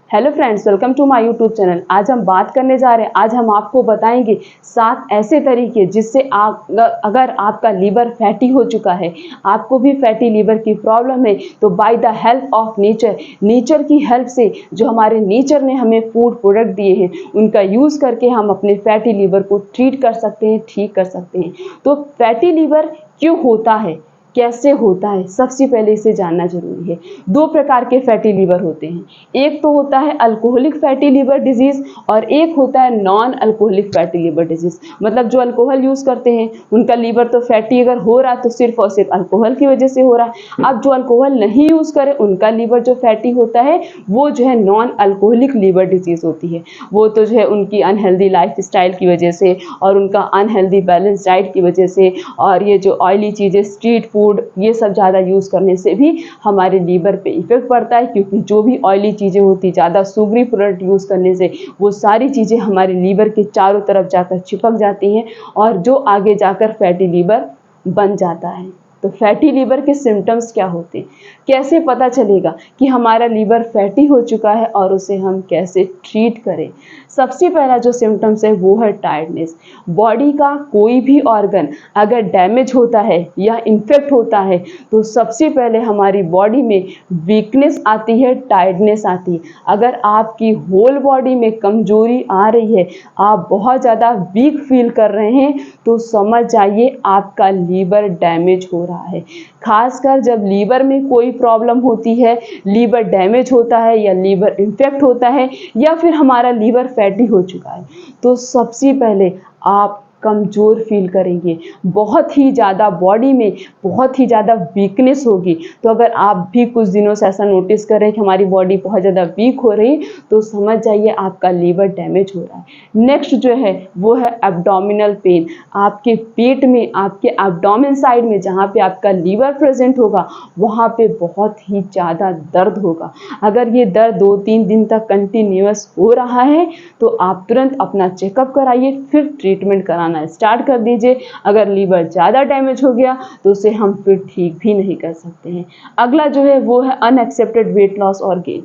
Hello friends, welcome to my YouTube channel. आज हम बात करने जा रहे हैं, आज हम आपको बताएंगे 7 ऐसे तरीके जिससे अगर आपका लीवर फैटी हो चुका है, आपको भी फैटी लीवर की प्रॉब्लम है, तो by the help of nature की हेल्प से, जो हमारे नेचर ने हमें फूड प्रोडक्ट दिए हैं, उनका यूज़ करके हम अपने फैटी लीवर को ट्रीट कर सकते हैं, ठीक कर सकते हैं। तो फैटी लीवर क्यों होता है, कैसे होता है, सबसे पहले इसे जानना जरूरी है। 2 प्रकार के फैटी लीवर होते हैं, एक तो होता है अल्कोहलिक फैटी लीवर डिजीज और एक होता है non alcoholic fatty liver disease. मतलब जो अल्कोहल यूज करते हैं उनका लीवर तो फैटी अगर हो रहा है तो सिर्फ और सिर्फ अल्कोहल की वजह से हो रहा है। अब जो अल्कोहल नहीं यूज करे उनका लीवर जो फैटी होता है वो जो है नॉन अल्कोहलिक लीवर डिजीज होती है। वो तो जो है उनकी अनहेल्दी लाइफ स्टाइल की वजह से और उनका अनहेल्दी बैलेंस डाइट की वजह से और ये जो ऑयली चीज़ें, स्ट्रीट फूड, ये सब ज़्यादा यूज़ करने से भी हमारे लीवर पे इफेक्ट पड़ता है। क्योंकि जो भी ऑयली चीज़ें होती, ज़्यादा शुगरी प्रोडक्ट यूज़ करने से वो सारी चीज़ें हमारे लीवर के चारों तरफ जाकर चिपक जाती हैं और जो आगे जाकर फैटी लीवर बन जाता है। तो फैटी लीवर के सिम्टम्स क्या होते हैं, कैसे पता चलेगा कि हमारा लीवर फैटी हो चुका है और उसे हम कैसे ट्रीट करें। सबसे पहला जो सिम्टम्स है वो है टायर्डनेस। बॉडी का कोई भी ऑर्गन अगर डैमेज होता है या इन्फेक्ट होता है तो सबसे पहले हमारी बॉडी में वीकनेस आती है, टायर्डनेस आती है। अगर आपकी होल बॉडी में कमजोरी आ रही है, आप बहुत ज़्यादा वीक फील कर रहे हैं, तो समझ जाइए आपका लीवर डैमेज हो रहा है। खासकर जब लीवर में कोई प्रॉब्लम होती है, लीवर डैमेज होता है या लीवर इन्फेक्ट होता है या फिर हमारा लीवर फैटी हो चुका है, तो सबसे पहले आप कमज़ोर फील करेंगे, बहुत ही ज़्यादा बॉडी में बहुत ही ज़्यादा वीकनेस होगी। तो अगर आप भी कुछ दिनों से ऐसा नोटिस करें कि हमारी बॉडी बहुत ज़्यादा वीक हो रही, तो समझ जाइए आपका लीवर डैमेज हो रहा है। नेक्स्ट जो है वो है एब्डोमिनल पेन। आपके पेट में, आपके एब्डोमेन साइड में जहाँ पे आपका लीवर प्रेजेंट होगा, वहाँ पे बहुत ही ज़्यादा दर्द होगा। अगर ये दर्द 2-3 दिन तक कंटिन्यूअस हो रहा है तो आप तुरंत अपना चेकअप कराइए, फिर ट्रीटमेंट कराना स्टार्ट कर दीजिए। अगर लीवर ज़्यादा डैमेज हो गया तो उसे हम फिर ठीक भी नहीं कर सकते हैं। अगला जो है वो है अनएक्सेप्टेड वेट लॉस और गेन।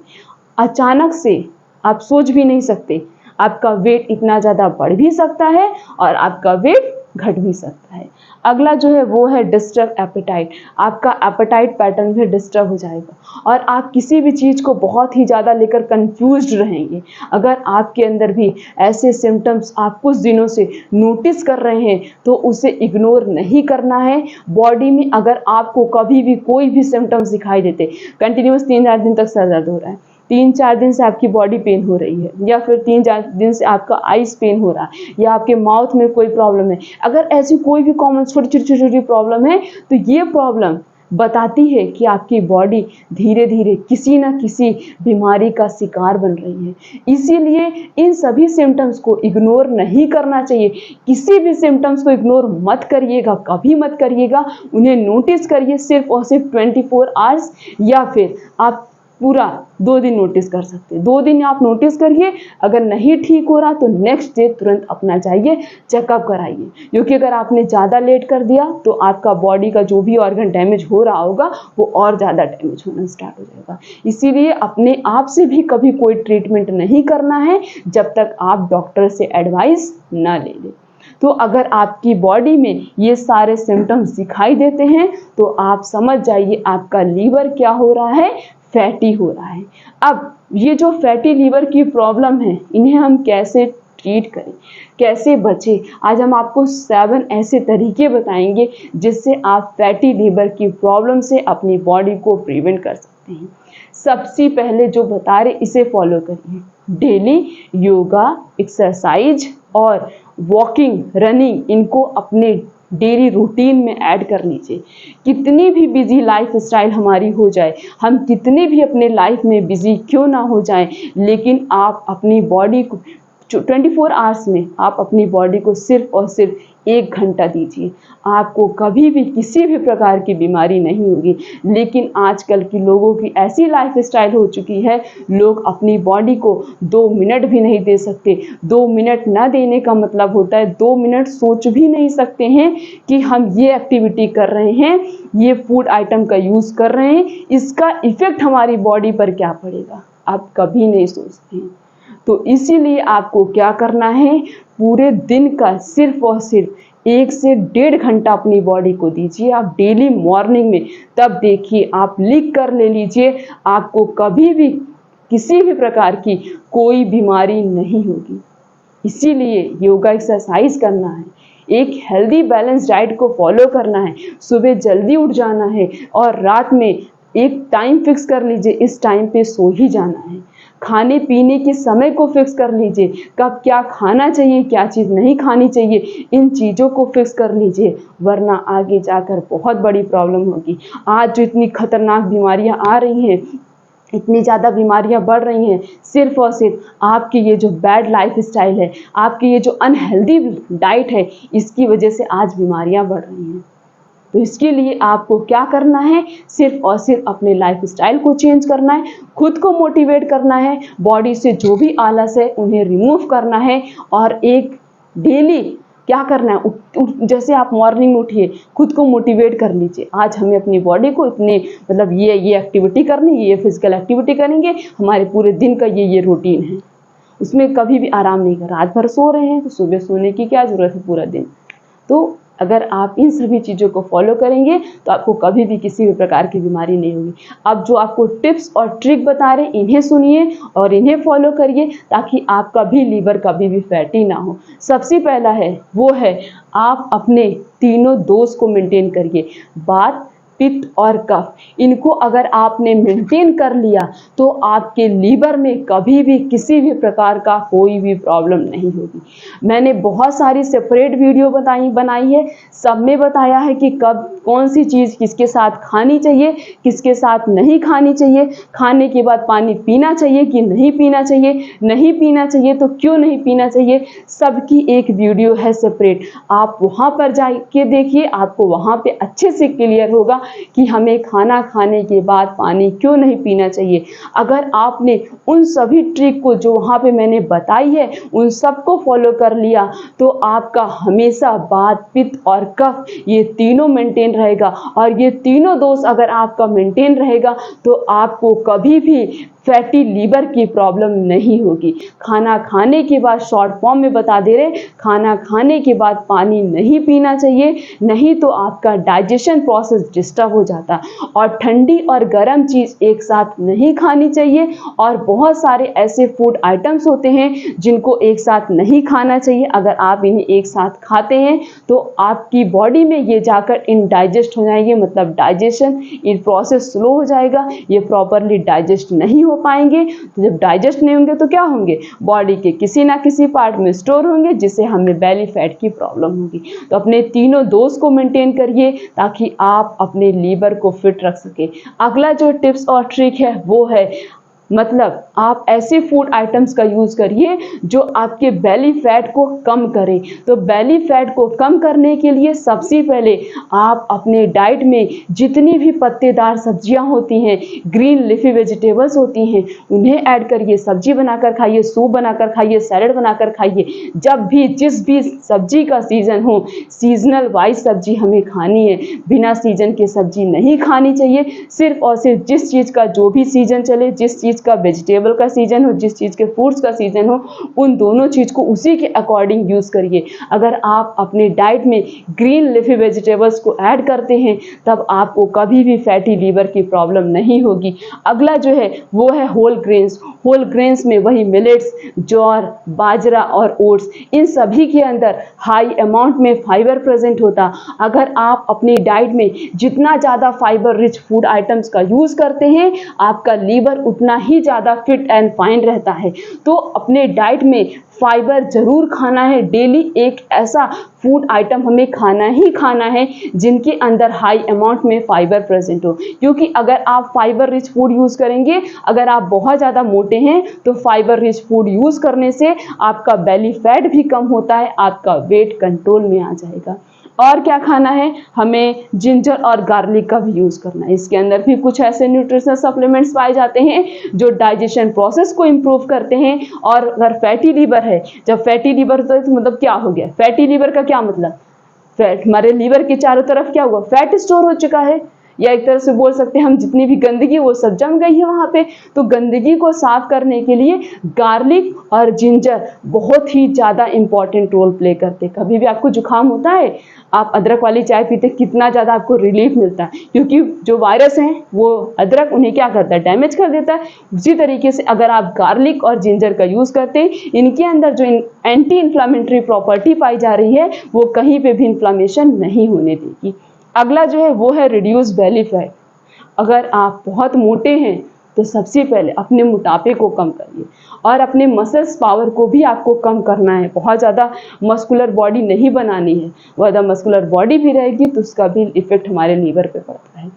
अचानक से आप सोच भी नहीं सकते, आपका वेट इतना ज़्यादा बढ़ भी सकता है और आपका वेट घट भी सकता है। अगला जो है वो है डिस्टर्ब एपेटाइट। आपका एपेटाइट पैटर्न भी डिस्टर्ब हो जाएगा और आप किसी भी चीज़ को बहुत ही ज़्यादा लेकर कंफ्यूज्ड रहेंगे। अगर आपके अंदर भी ऐसे सिम्टम्स आप कुछ दिनों से नोटिस कर रहे हैं तो उसे इग्नोर नहीं करना है। बॉडी में अगर आपको कभी भी कोई भी सिम्टम्स दिखाई देते, कंटिन्यूस 3-4 दिन तक सर दर्द हो रहा है, 3-4 दिन से आपकी बॉडी पेन हो रही है, या फिर 3-4 दिन से आपका आइज पेन हो रहा है, या आपके माउथ में कोई प्रॉब्लम है, अगर ऐसी कोई भी कॉमन छोटी प्रॉब्लम है, तो ये प्रॉब्लम बताती है कि आपकी बॉडी धीरे धीरे किसी न किसी बीमारी का शिकार बन रही है। इसीलिए इन सभी सिम्टम्स को इग्नोर नहीं करना चाहिए। किसी भी सिम्टम्स को इग्नोर मत करिएगा, कभी मत करिएगा। उन्हें नोटिस करिए, सिर्फ और सिर्फ 24 आवर्स, या फिर आप पूरा 2 दिन नोटिस कर सकते हैं। 2 दिन आप नोटिस करिए, अगर नहीं ठीक हो रहा तो नेक्स्ट डे तुरंत अपना जाइए, चेकअप कराइए। क्योंकि अगर आपने ज़्यादा लेट कर दिया तो आपका बॉडी का जो भी ऑर्गन डैमेज हो रहा होगा वो और ज़्यादा डैमेज होना स्टार्ट हो जाएगा। इसीलिए अपने आप से भी कभी कोई ट्रीटमेंट नहीं करना है जब तक आप डॉक्टर से एडवाइस ना ले लें। तो अगर आपकी बॉडी में ये सारे सिम्टम्स दिखाई देते हैं तो आप समझ जाइए आपका लीवर क्या हो रहा है, फैटी हो रहा है। अब ये जो फैटी लीवर की प्रॉब्लम है, इन्हें हम कैसे ट्रीट करें, कैसे बचें, आज हम आपको 7 ऐसे तरीके बताएंगे जिससे आप फैटी लीवर की प्रॉब्लम से अपनी बॉडी को प्रिवेंट कर सकते हैं। सबसे पहले जो बता रहे इसे फॉलो करिए। डेली योगा, एक्सरसाइज और वॉकिंग, रनिंग, इनको अपने डेली रूटीन में ऐड कर लीजिए। कितनी भी बिजी लाइफ स्टाइल हमारी हो जाए, हम कितने भी अपने लाइफ में बिजी क्यों ना हो जाएं, लेकिन आप अपनी बॉडी को 24 आवर्स में आप अपनी बॉडी को सिर्फ और सिर्फ 1 घंटा दीजिए। आपको कभी भी किसी भी प्रकार की बीमारी नहीं होगी। लेकिन आजकल की लोगों की ऐसी लाइफ स्टाइल हो चुकी है, लोग अपनी बॉडी को 2 मिनट भी नहीं दे सकते। 2 मिनट ना देने का मतलब होता है 2 मिनट सोच भी नहीं सकते हैं कि हम ये एक्टिविटी कर रहे हैं, ये फूड आइटम का यूज़ कर रहे हैं, इसका इफ़ेक्ट हमारी बॉडी पर क्या पड़ेगा। आप कभी नहीं सोचते हैं। तो इसीलिए आपको क्या करना है, पूरे दिन का सिर्फ और सिर्फ 1 से 1.5 घंटा अपनी बॉडी को दीजिए आप डेली मॉर्निंग में। तब देखिए, आप लिख कर ले लीजिए, आपको कभी भी किसी भी प्रकार की कोई बीमारी नहीं होगी। इसीलिए योगा एक्सरसाइज करना है, एक हेल्दी बैलेंस डाइट को फॉलो करना है, सुबह जल्दी उठ जाना है और रात में एक टाइम फिक्स कर लीजिए, इस टाइम पे सो ही जाना है। खाने पीने के समय को फिक्स कर लीजिए, कब क्या खाना चाहिए, क्या चीज़ नहीं खानी चाहिए, इन चीज़ों को फिक्स कर लीजिए, वरना आगे जाकर बहुत बड़ी प्रॉब्लम होगी। आज जो इतनी खतरनाक बीमारियां आ रही हैं, इतनी ज़्यादा बीमारियां बढ़ रही हैं, सिर्फ और सिर्फ आपकी ये जो बैड लाइफ स्टाइल है, आपकी ये जो अनहेल्दी डाइट है, इसकी वजह से आज बीमारियां बढ़ रही हैं। तो इसके लिए आपको क्या करना है, सिर्फ और सिर्फ अपने लाइफ स्टाइल को चेंज करना है, खुद को मोटिवेट करना है, बॉडी से जो भी आलस है उन्हें रिमूव करना है और एक डेली क्या करना है, जैसे आप मॉर्निंग में उठिए, खुद को मोटिवेट कर लीजिए, आज हमें अपनी बॉडी को इतने मतलब ये एक्टिविटी करनी है, ये फिजिकल एक्टिविटी करेंगे, हमारे पूरे दिन का ये रूटीन है। उसमें कभी भी आराम नहीं कर, रात भर सो रहे हैं तो सुबह सोने की क्या ज़रूरत है पूरा दिन। तो अगर आप इन सभी चीज़ों को फॉलो करेंगे तो आपको कभी भी किसी भी प्रकार की बीमारी नहीं होगी। अब जो आपको टिप्स और ट्रिक बता रहे, इन्हें सुनिए और इन्हें फॉलो करिए, ताकि आपका भी लीवर कभी भी फैटी ना हो। सबसे पहला है वो है, आप अपने तीनों दोष को मेंटेन करिए, बात, पित्त और कफ। इनको अगर आपने मेंटेन कर लिया तो आपके लीवर में कभी भी किसी भी प्रकार का कोई भी प्रॉब्लम नहीं होगी। मैंने बहुत सारी सेपरेट वीडियो बनाई है, सब में बताया है कि कब कौन सी चीज़ किसके साथ खानी चाहिए, किसके साथ नहीं खानी चाहिए, खाने के बाद पानी पीना चाहिए कि नहीं पीना चाहिए, नहीं पीना चाहिए तो क्यों नहीं पीना चाहिए, सबकी एक वीडियो है सेपरेट। आप वहाँ पर जाके देखिए, आपको वहाँ पे अच्छे से क्लियर होगा कि हमें खाना खाने के बाद पानी क्यों नहीं पीना चाहिए। अगर आपने उन सभी ट्रिक को जो वहाँ पे मैंने बताई है, उन सबको फॉलो कर लिया, तो आपका हमेशा बात, पित्त और कफ ये तीनों मेंटेन रहेगा। और ये तीनों दोष अगर आपका मेंटेन रहेगा तो आपको कभी भी फैटी लीवर की प्रॉब्लम नहीं होगी। खाना खाने के बाद, शॉर्ट फॉर्म में बता दे रहे, खाना खाने के बाद पानी नहीं पीना चाहिए, नहीं तो आपका डाइजेशन प्रोसेस डिस्टर्ब हो जाता। और ठंडी और गर्म चीज़ एक साथ नहीं खानी चाहिए। और बहुत सारे ऐसे फूड आइटम्स होते हैं जिनको एक साथ नहीं खाना चाहिए। अगर आप इन्हें एक साथ खाते हैं तो आपकी बॉडी में ये जाकर इनडाइजेस्ट हो जाएंगे, मतलब डाइजेशन प्रोसेस स्लो हो जाएगा, ये प्रॉपरली डाइजेस्ट नहीं हो पाएंगे। तो जब डाइजेस्ट नहीं होंगे तो क्या होंगे, बॉडी के किसी ना किसी पार्ट में स्टोर होंगे, जिससे हमें बेली फैट की प्रॉब्लम होगी। तो अपने तीनों दोष को मेंटेन करिए ताकि आप अपने लीवर को फिट रख सके। अगला जो टिप्स और ट्रिक है वो है, मतलब आप ऐसे फूड आइटम्स का यूज़ करिए जो आपके बेली फैट को कम करें। तो बेली फैट को कम करने के लिए सबसे पहले आप अपने डाइट में जितनी भी पत्तेदार सब्जियां होती हैं, ग्रीन लीफी वेजिटेबल्स होती हैं, उन्हें ऐड करिए। सब्जी बनाकर खाइए, सूप बनाकर खाइए, सैलड बनाकर खाइए। जब भी जिस भी सब्जी का सीज़न हो, सीजनल वाइज सब्जी हमें खानी है, बिना सीजन के सब्जी नहीं खानी चाहिए। सिर्फ और सिर्फ जिस चीज़ का जो भी सीजन चले, जिस चीज़ का वेजिटेबल का सीजन हो, जिस चीज़ के फ्रूट्स का सीजन हो, उन दोनों चीज़ को उसी के अकॉर्डिंग यूज़ करिए। अगर आप अपने डाइट में ग्रीन लीफी वेजिटेबल्स को ऐड करते हैं तब आपको कभी भी फैटी लीवर की प्रॉब्लम नहीं होगी। अगला जो है वो है होल ग्रेन्स। होल ग्रेन्स में वही मिलेट्स, ज्वार, बाजरा और ओट्स, इन सभी के अंदर हाई अमाउंट में फाइबर प्रेजेंट होता। अगर आप अपनी डाइट में जितना ज़्यादा फाइबर रिच फूड आइटम्स का यूज़ करते हैं, आपका लीवर उतना ही ज़्यादा फिट एंड फाइन रहता है। तो अपने डाइट में फाइबर जरूर खाना है। डेली एक ऐसा फूड आइटम हमें खाना ही खाना है जिनके अंदर हाई अमाउंट में फाइबर प्रेजेंट हो। क्योंकि अगर आप फाइबर रिच फूड यूज़ करेंगे, अगर आप बहुत ज़्यादा मोटे हैं तो फाइबर रिच फूड यूज़ करने से आपका बेली फैट भी कम होता है, आपका वेट कंट्रोल में आ जाएगा। और क्या खाना है, हमें जिंजर और गार्लिक का भी यूज़ करना है। इसके अंदर भी कुछ ऐसे न्यूट्रिशनल सप्लीमेंट्स पाए जाते हैं जो डाइजेशन प्रोसेस को इम्प्रूव करते हैं। और अगर फैटी लीवर है, जब फैटी लीवर होता है तो मतलब क्या हो गया, फैटी लीवर का क्या मतलब, फैट, हमारे लीवर के चारों तरफ क्या हुआ, फैट स्टोर हो चुका है। या एक तरह से बोल सकते हैं हम जितनी भी गंदगी वो सब जम गई है वहाँ पे। तो गंदगी को साफ करने के लिए गार्लिक और जिंजर बहुत ही ज़्यादा इम्पॉर्टेंट रोल प्ले करते हैं। कभी भी आपको जुकाम होता है, आप अदरक वाली चाय पीते, कितना ज़्यादा आपको रिलीफ मिलता है, क्योंकि जो वायरस हैं वो अदरक उन्हें क्या करता है, डैमेज कर देता है। उसी तरीके से अगर आप गार्लिक और जिंजर का यूज़ करते हैं, इनके अंदर जो एंटी इन्फ्लामेटरी प्रॉपर्टी पाई जा रही है वो कहीं पे भी इन्फ्लामेशन नहीं होने देगी। अगला जो है वो है रिड्यूस बेली फैट। अगर आप बहुत मोटे हैं तो सबसे पहले अपने मोटापे को कम करिए और अपने मसल्स पावर को भी आपको कम करना है। बहुत ज़्यादा मस्कुलर बॉडी नहीं बनानी है, ज़्यादा मस्कुलर बॉडी भी रहेगी तो उसका भी इफेक्ट हमारे लीवर पे पड़ता है।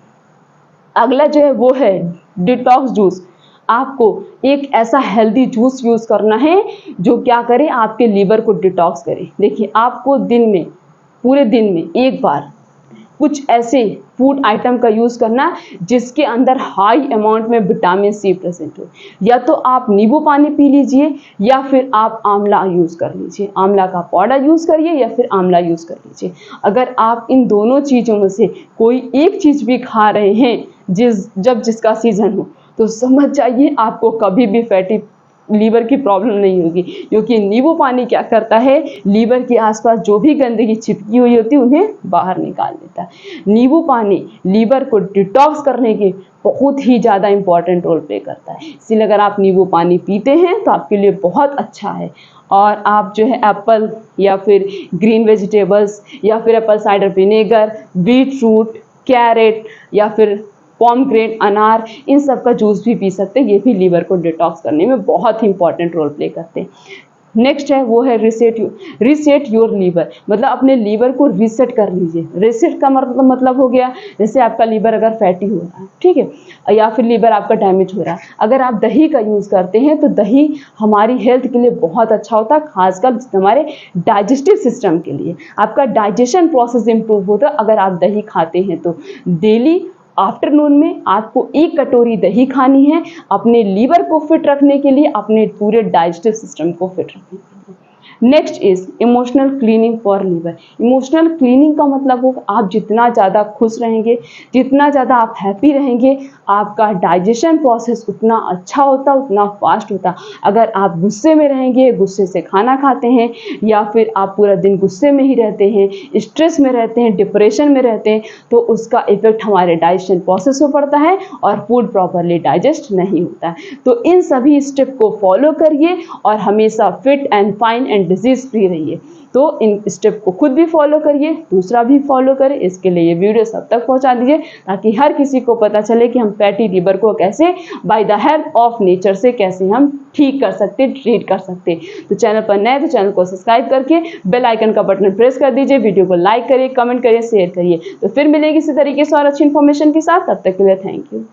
अगला जो है वो है डिटॉक्स जूस। आपको एक ऐसा हेल्दी जूस यूज़ करना है जो क्या करे, आपके लीवर को डिटॉक्स करे। देखिए, आपको दिन में, पूरे दिन में एक बार कुछ ऐसे फूड आइटम का यूज़ करना जिसके अंदर हाई अमाउंट में विटामिन सी प्रेजेंट हो। या तो आप नींबू पानी पी लीजिए या फिर आप आंवला यूज़ कर लीजिए, आंवला का पाउडर यूज़ करिए या फिर आंवला यूज़ कर लीजिए। अगर आप इन दोनों चीज़ों में से कोई एक चीज़ भी खा रहे हैं जब जिसका सीज़न हो, तो समझ जाइए आपको कभी भी फैटी लीवर की प्रॉब्लम नहीं होगी। क्योंकि नींबू पानी क्या करता है, लीवर के आसपास जो भी गंदगी चिपकी हुई होती है उन्हें बाहर निकाल देता है। नींबू पानी लीवर को डिटॉक्स करने के बहुत ही ज़्यादा इंपॉर्टेंट रोल प्ले करता है। इसीलिए अगर आप नींबू पानी पीते हैं तो आपके लिए बहुत अच्छा है। और आप जो है एप्पल या फिर ग्रीन वेजिटेबल्स या फिर apple cider vinegar, beetroot, carrot या फिर पॉमग्रेनेट, अनार, इन सब का जूस भी पी सकते हैं। ये भी लीवर को डिटॉक्स करने में बहुत ही इंपॉर्टेंट रोल प्ले करते हैं। नेक्स्ट है वो है रीसेट योर लीवर। मतलब अपने लीवर को रीसेट कर लीजिए। रीसेट का मतलब हो गया, जैसे आपका लीवर अगर फैटी हो रहा है, ठीक है, या फिर लीवर आपका डैमेज हो रहा है, अगर आप दही का यूज़ करते हैं तो दही हमारी हेल्थ के लिए बहुत अच्छा होता है, खासकर हमारे डाइजेस्टिव सिस्टम के लिए। आपका डाइजेशन प्रोसेस इंप्रूव होता है अगर आप दही खाते हैं तो। डेली आफ्टरनून में आपको 1 कटोरी दही खानी है अपने लीवर को फिट रखने के लिए, अपने पूरे डाइजेस्टिव सिस्टम को फिट रखने के लिए। Next is emotional cleaning for liver. Emotional cleaning का मतलब हो आप जितना ज़्यादा खुश रहेंगे, जितना ज़्यादा आप हैप्पी रहेंगे, आपका डाइजेशन प्रोसेस उतना अच्छा होता, उतना फास्ट होता। अगर आप गुस्से में रहेंगे, गुस्से से खाना खाते हैं या फिर आप पूरा दिन गुस्से में ही रहते हैं, स्ट्रेस में रहते हैं, डिप्रेशन में रहते हैं, तो उसका इफेक्ट हमारे डाइजेशन प्रोसेस में पड़ता है और फूड प्रॉपरली डाइजेस्ट नहीं होता है। तो इन सभी स्टेप को फॉलो करिए और हमेशा fit and fine and disease free रहिए। तो इन स्टेप को खुद भी फॉलो करिए, दूसरा भी फॉलो करे। इसके लिए ये वीडियो सब तक पहुंचा दीजिए ताकि हर किसी को पता चले कि हम फैटी लीवर को कैसे by the help of nature से कैसे हम ठीक कर सकते, ट्रीट कर सकते। तो चैनल पर नए तो चैनल को सब्सक्राइब करके बेल आइकन का बटन प्रेस कर दीजिए, वीडियो को लाइक करिए, कमेंट करिए, शेयर करिए। तो फिर मिलेगी इसी तरीके से और अच्छी इन्फॉर्मेशन के साथ। तब तक के लिए थैंक यू।